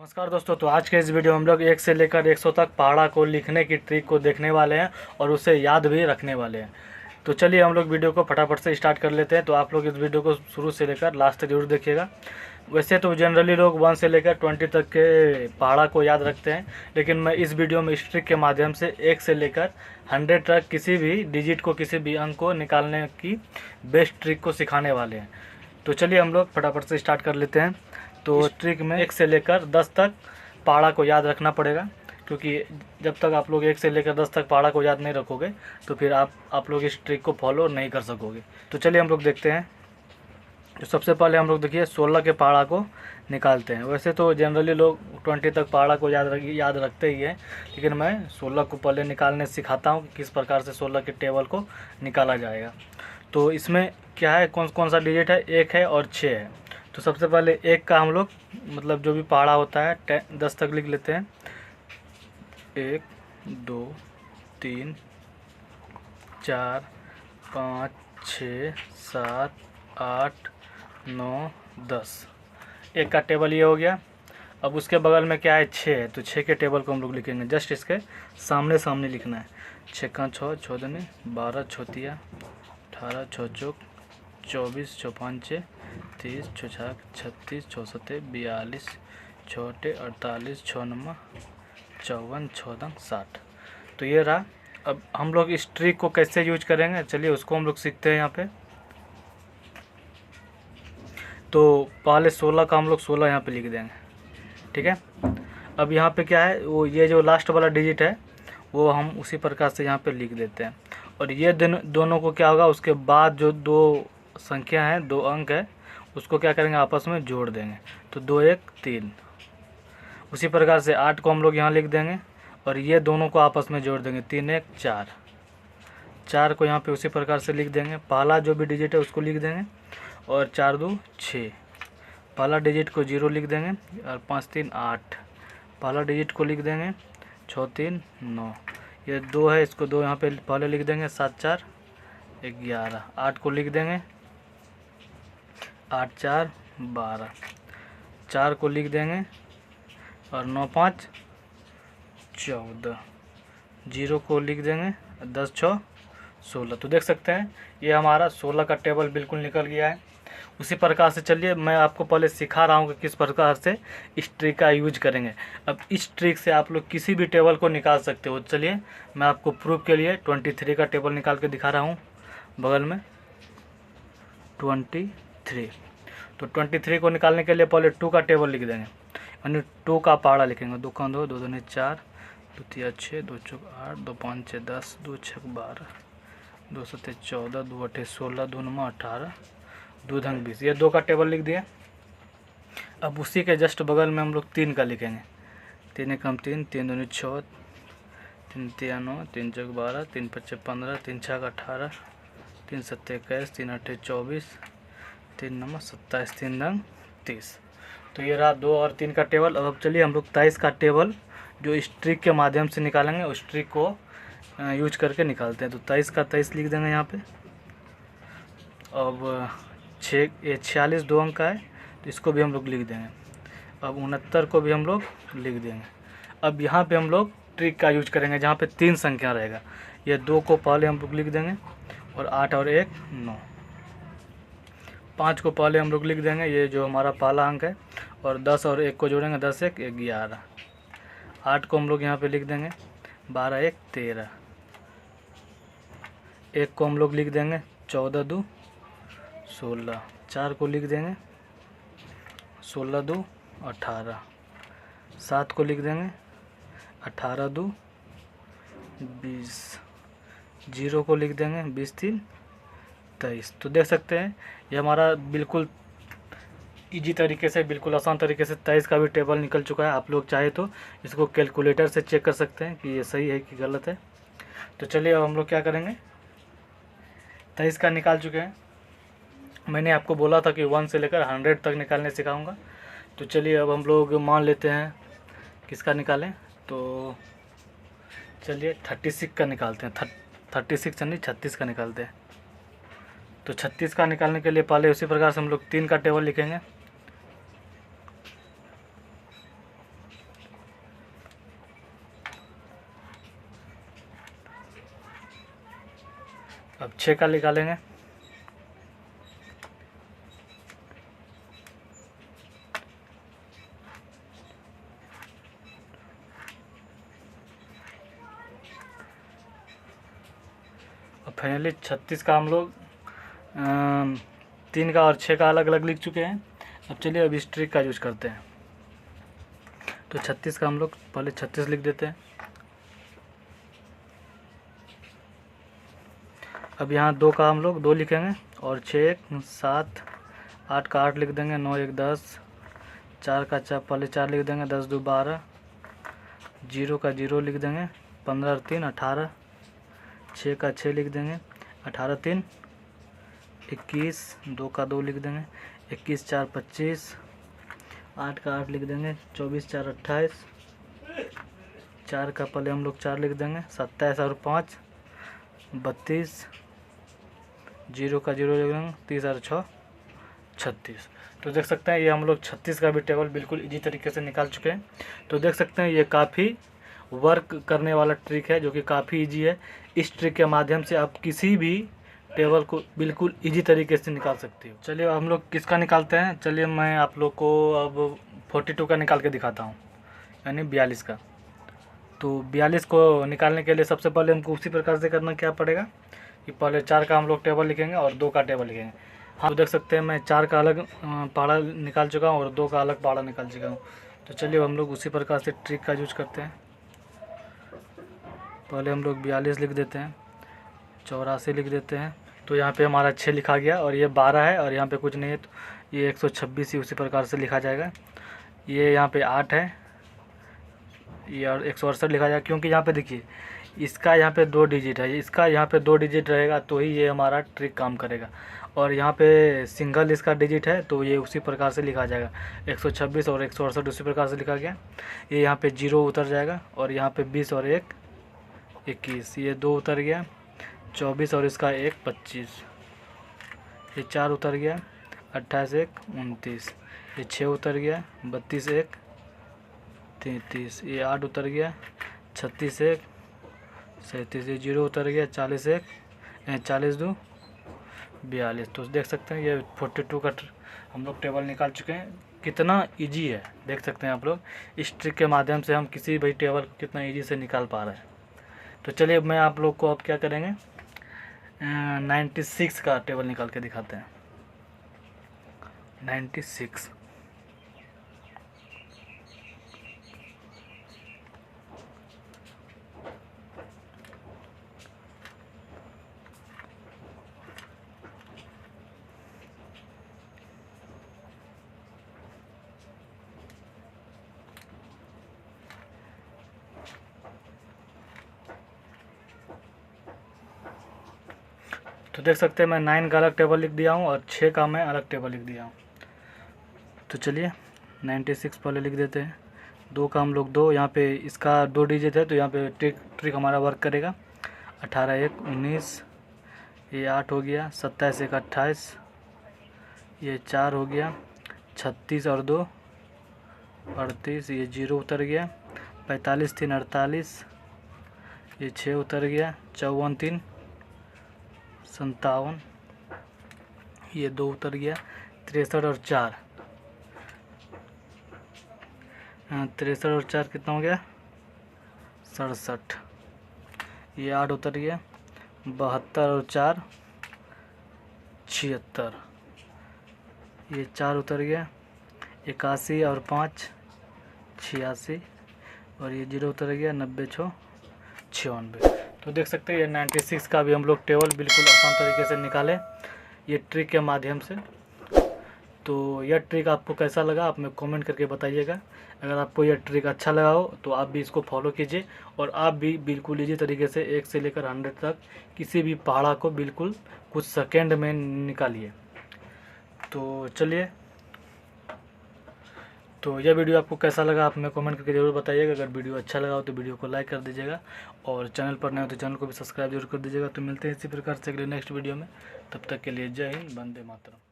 नमस्कार दोस्तों। तो आज के इस वीडियो में हम लोग 1 से लेकर 100 तक पहाड़ा को लिखने की ट्रिक को देखने वाले हैं और उसे याद भी रखने वाले हैं। तो चलिए हम लोग वीडियो को फटाफट से स्टार्ट कर लेते हैं। तो आप लोग इस वीडियो को शुरू से लेकर लास्ट तक जरूर देखिएगा। वैसे तो जनरली लोग 1 से लेकर 20 तक के पहाड़ा को याद रखते हैं, लेकिन मैं इस वीडियो में इस ट्रिक के माध्यम से 1 से लेकर 100 तक किसी भी डिजिट को, किसी भी अंक को निकालने की बेस्ट ट्रिक को सिखाने वाले हैं। तो चलिए हम लोग फटाफट से स्टार्ट कर लेते हैं। तो ट्रिक में 1 से लेकर 10 तक पहाड़ा को याद रखना पड़ेगा, क्योंकि जब तक आप लोग 1 से लेकर 10 तक पहाड़ा को याद नहीं रखोगे तो फिर आप लोग इस ट्रिक को फॉलो नहीं कर सकोगे। तो चलिए हम लोग देखते हैं। तो सबसे पहले हम लोग देखिए 16 के पहाड़ा को निकालते हैं। वैसे तो जनरली लोग 20 तक पहाड़ा को याद रखते ही हैं, लेकिन मैं 16 को पहले निकालने सिखाता हूँ कि किस प्रकार से 16 के टेबल को निकाला जाएगा। तो इसमें क्या है, कौन सा डिजिट है, 1 है और 6 है। तो सबसे पहले 1 का हम लोग मतलब जो भी पहाड़ा होता है 10 तक लिख लेते हैं। 1 2 3 4 5 6 7 8 9 10। 1 का टेबल ये हो गया। अब उसके बगल में क्या है, 6 है। तो 6 के टेबल को हम लोग लिखेंगे, जस्ट इसके सामने सामने लिखना है। 6 का 6 6 दूनी 12 6 18 6 चौक 24 6 5 30 6 छक 36 6 7 42 6 48 6 9 54 6 दंग 60। तो ये रहा। अब हम लोग इस ट्रिक को कैसे यूज करेंगे, चलिए उसको हम लोग सीखते हैं यहाँ पे। तो पहले 16 का हम लोग 16 यहाँ पे लिख देंगे, ठीक है। अब यहाँ पे क्या है, वो ये जो लास्ट वाला डिजिट है वो हम उसी प्रकार से यहाँ पे लिख देते हैं। और ये दोनों को क्या होगा, उसके बाद जो दो संख्या है, 2 अंक है, उसको क्या करेंगे, आपस में जोड़ देंगे। तो 2 1 3। उसी प्रकार से 8 को हम लोग यहाँ लिख देंगे और ये दोनों को आपस में जोड़ देंगे। 3 1 4। 4 को यहाँ पे उसी प्रकार से लिख देंगे। पहला जो भी डिजिट है उसको लिख देंगे और 4 2 6। पहला डिजिट को 0 लिख देंगे और 5 3 8। पहला डिजिट को लिख देंगे। 6 3 9। ये 2 है, इसको 2 यहाँ पे पहले लिख देंगे। 7 4 11। 8 को लिख देंगे। 8 4 12। 4 को लिख देंगे और 9 5 14। 0 को लिख देंगे। 10 6 16। तो देख सकते हैं ये हमारा 16 का टेबल बिल्कुल निकल गया है। उसी प्रकार से चलिए मैं आपको पहले सिखा रहा हूँ कि किस प्रकार से इस ट्रिक का यूज करेंगे। अब इस ट्रिक से आप लोग किसी भी टेबल को निकाल सकते हो। चलिए मैं आपको प्रूफ के लिए 23 का टेबल निकाल के दिखा रहा हूँ। बगल में 23। तो 23 को निकालने के लिए पहले 2 का टेबल लिख देंगे, यानी 2 का पहाड़ा लिखेंगे। 2 का 2 2 दूनी 4 2 3 6 2 चौक 8 2 5 6 10 2 6 12 2 7 14 2 8 16 2 9 18 2 धंग 20। ये 2 का टेबल लिख दिए। अब उसी के जस्ट बगल में हम लोग 3 का लिखेंगे। 3 1 3 3 दूनी 6 3 3 9 3 चौक 12 3 5 15 3 6 18 3 7 21 3 8 24 3 9 27 3 दंग 30। तो ये रहा 2 और 3 का टेबल। अब चलिए हम लोग 23 का टेबल जो इस ट्रिक के माध्यम से निकालेंगे, उस ट्रिक को यूज करके निकालते हैं। तो 23 का 23 लिख देंगे यहाँ पे। अब 46 2 अंक का है, तो इसको भी हम लोग लिख देंगे। अब 69 को भी हम लोग लिख देंगे। अब यहाँ पे हम लोग ट्रिक का यूज करेंगे जहाँ पे 3 संख्या रहेगा। ये 2 को पहले हम लोग लिख देंगे और 8 और 1 9। 5 को पहले हम लोग लिख देंगे, ये जो हमारा पहला अंक है, और 10 और 1 को जोड़ेंगे। 10 1 11। 8 को हम लोग यहाँ पे लिख देंगे। 12 1 13। 1 को हम लोग लिख देंगे। 14 2 16। 4 को लिख देंगे। 16 2 18। 7 को लिख देंगे। 18 2 20। 0 को लिख देंगे। 20 3 23। तो देख सकते हैं ये हमारा बिल्कुल इजी तरीके से, बिल्कुल आसान तरीके से 23 का भी टेबल निकल चुका है। आप लोग चाहे तो इसको कैलकुलेटर से चेक कर सकते हैं कि ये सही है कि गलत है। तो चलिए अब हम लोग क्या करेंगे, 23 का निकाल चुके हैं। मैंने आपको बोला था कि 1 से लेकर 100 तक निकालने सिखाऊंगा। तो चलिए अब हम लोग मान लेते हैं किसका निकालें। तो चलिए 36 का निकालते हैं। 36 नहीं 36 का निकालते हैं। तो 36 का निकालने के लिए पहले उसी प्रकार से हम लोग 3 का टेबल लिखेंगे। अब 6 का निकालेंगे। और फाइनली 36 का हम लोग 3 का और 6 का अलग अलग लिख चुके हैं। अब चलिए अब इस ट्रिक का यूज करते हैं। तो 36 का हम लोग पहले 36 लिख देते हैं। अब यहाँ 2 का हम लोग 2 लिखेंगे और 6 1 7, 8 का 8 लिख देंगे, 9 1 10, 4 का 4 पहले 4 लिख देंगे, 10 2 12, 0 का 0 लिख देंगे, 15 3 18, 6 का 6 लिख देंगे, 18 3 21, 2 का 2 लिख देंगे, 21 4 25, 8 का 8 लिख देंगे, 24 4 28, 4 का पहले हम लोग 4 लिख देंगे, 27 और 5 32, 0 का 0 लिख देंगे, 30 और 6 36। तो देख सकते हैं ये हम लोग 36 का भी टेबल बिल्कुल इजी तरीके से निकाल चुके हैं। तो देख सकते हैं ये काफ़ी वर्क करने वाला ट्रिक है जो कि काफ़ी इजी है। इस ट्रिक के माध्यम से आप किसी भी टेबल को बिल्कुल इजी तरीके से निकाल सकते हो। चलिए हम लोग किसका निकालते हैं। चलिए मैं आप लोग को अब 42 का निकाल के दिखाता हूँ, यानी 42 का। तो 42 को निकालने के लिए सबसे पहले हमको उसी प्रकार से करना क्या पड़ेगा कि पहले 4 का हम लोग टेबल लिखेंगे और 2 का टेबल लिखेंगे। हाँ, तो देख सकते हैं मैं 4 का अलग पहाड़ा निकाल चुका हूँ और 2 का अलग पहाड़ा निकाल चुका हूँ। तो चलिए हम लोग उसी प्रकार से ट्रिक का यूज करते हैं। पहले हम लोग 42 लिख देते हैं, 84 लिख देते हैं। तो यहाँ पे हमारा 6 लिखा गया और ये 12 है और यहाँ पे कुछ नहीं है, तो ये 126 ही उसी प्रकार से लिखा जाएगा। ये यहाँ पे 8 है, ये और 168 लिखा जाएगा, क्योंकि यहाँ पे देखिए इसका यहाँ पे 2 डिजिट है, इसका यहाँ पे 2 डिजिट रहेगा तो ही ये हमारा ट्रिक काम करेगा। और यहाँ पे सिंगल इसका डिजिट है तो ये उसी प्रकार से लिखा जाएगा। 126 और 168 उसी प्रकार से लिखा गया। ये यहाँ पे 0 उतर जाएगा और यहाँ पे 20 और 1 21, ये 2 उतर गया, 24 और इसका 1 25, ये 4 उतर गया, 28 1 29, ये 6 उतर गया, 32 1 33, ये 8 उतर गया, 36 1 37, ये 0 उतर गया, 40 1 40 2 42। तो देख सकते हैं ये 42 का हम लोग टेबल निकाल चुके हैं। कितना इजी है देख सकते हैं आप लोग। इस ट्रिक के माध्यम से हम किसी भी टेबल को कितना इजी से निकाल पा रहे हैं। तो चलिए मैं आप लोग को अब क्या करेंगे 96 का टेबल निकाल के दिखाते हैं। 96 तो देख सकते हैं मैं 9 का अलग टेबल लिख दिया हूँ और 6 का मैं अलग टेबल लिख दिया हूँ। तो चलिए 96 पहले लिख देते हैं। 2 का हम लोग 2, यहाँ पे इसका 2 डिजिट है तो यहाँ पे ट्रिक हमारा वर्क करेगा। 18 1 19, ये 8 हो गया, 27 1 28, ये 4 हो गया, 36 और 2 38, ये 0 उतर गया, 45 3 48, ये 6 उतर गया, 54 3 57, ये 2 उतर गया, 63 और 4 63 और 4 कितना हो गया 67, ये 8 उतर गया, 72 और 4 76, ये 4 उतर गया, 81 और 5 86, और ये 0 उतर गया, 90 6 96। तो देख सकते हैं ये 96 का भी हम लोग टेबल बिल्कुल आसान तरीके से निकाले ये ट्रिक के माध्यम से। तो यह ट्रिक आपको कैसा लगा आप में कमेंट करके बताइएगा। अगर आपको यह ट्रिक अच्छा लगा हो तो आप भी इसको फॉलो कीजिए और आप भी बिल्कुल इजी तरीके से 1 से लेकर 100 तक किसी भी पहाड़ा को बिल्कुल कुछ सेकेंड में निकालिए। तो चलिए, तो यह वीडियो आपको कैसा लगा आप हमें कमेंट करके ज़रूर बताइएगा। अगर वीडियो अच्छा लगा हो तो वीडियो को लाइक कर दीजिएगा और चैनल पर नए हो तो चैनल को भी सब्सक्राइब जरूर कर दीजिएगा। तो मिलते हैं इसी प्रकार से अगले नेक्स्ट वीडियो में, तब तक के लिए जय हिंद, वंदे मातरम।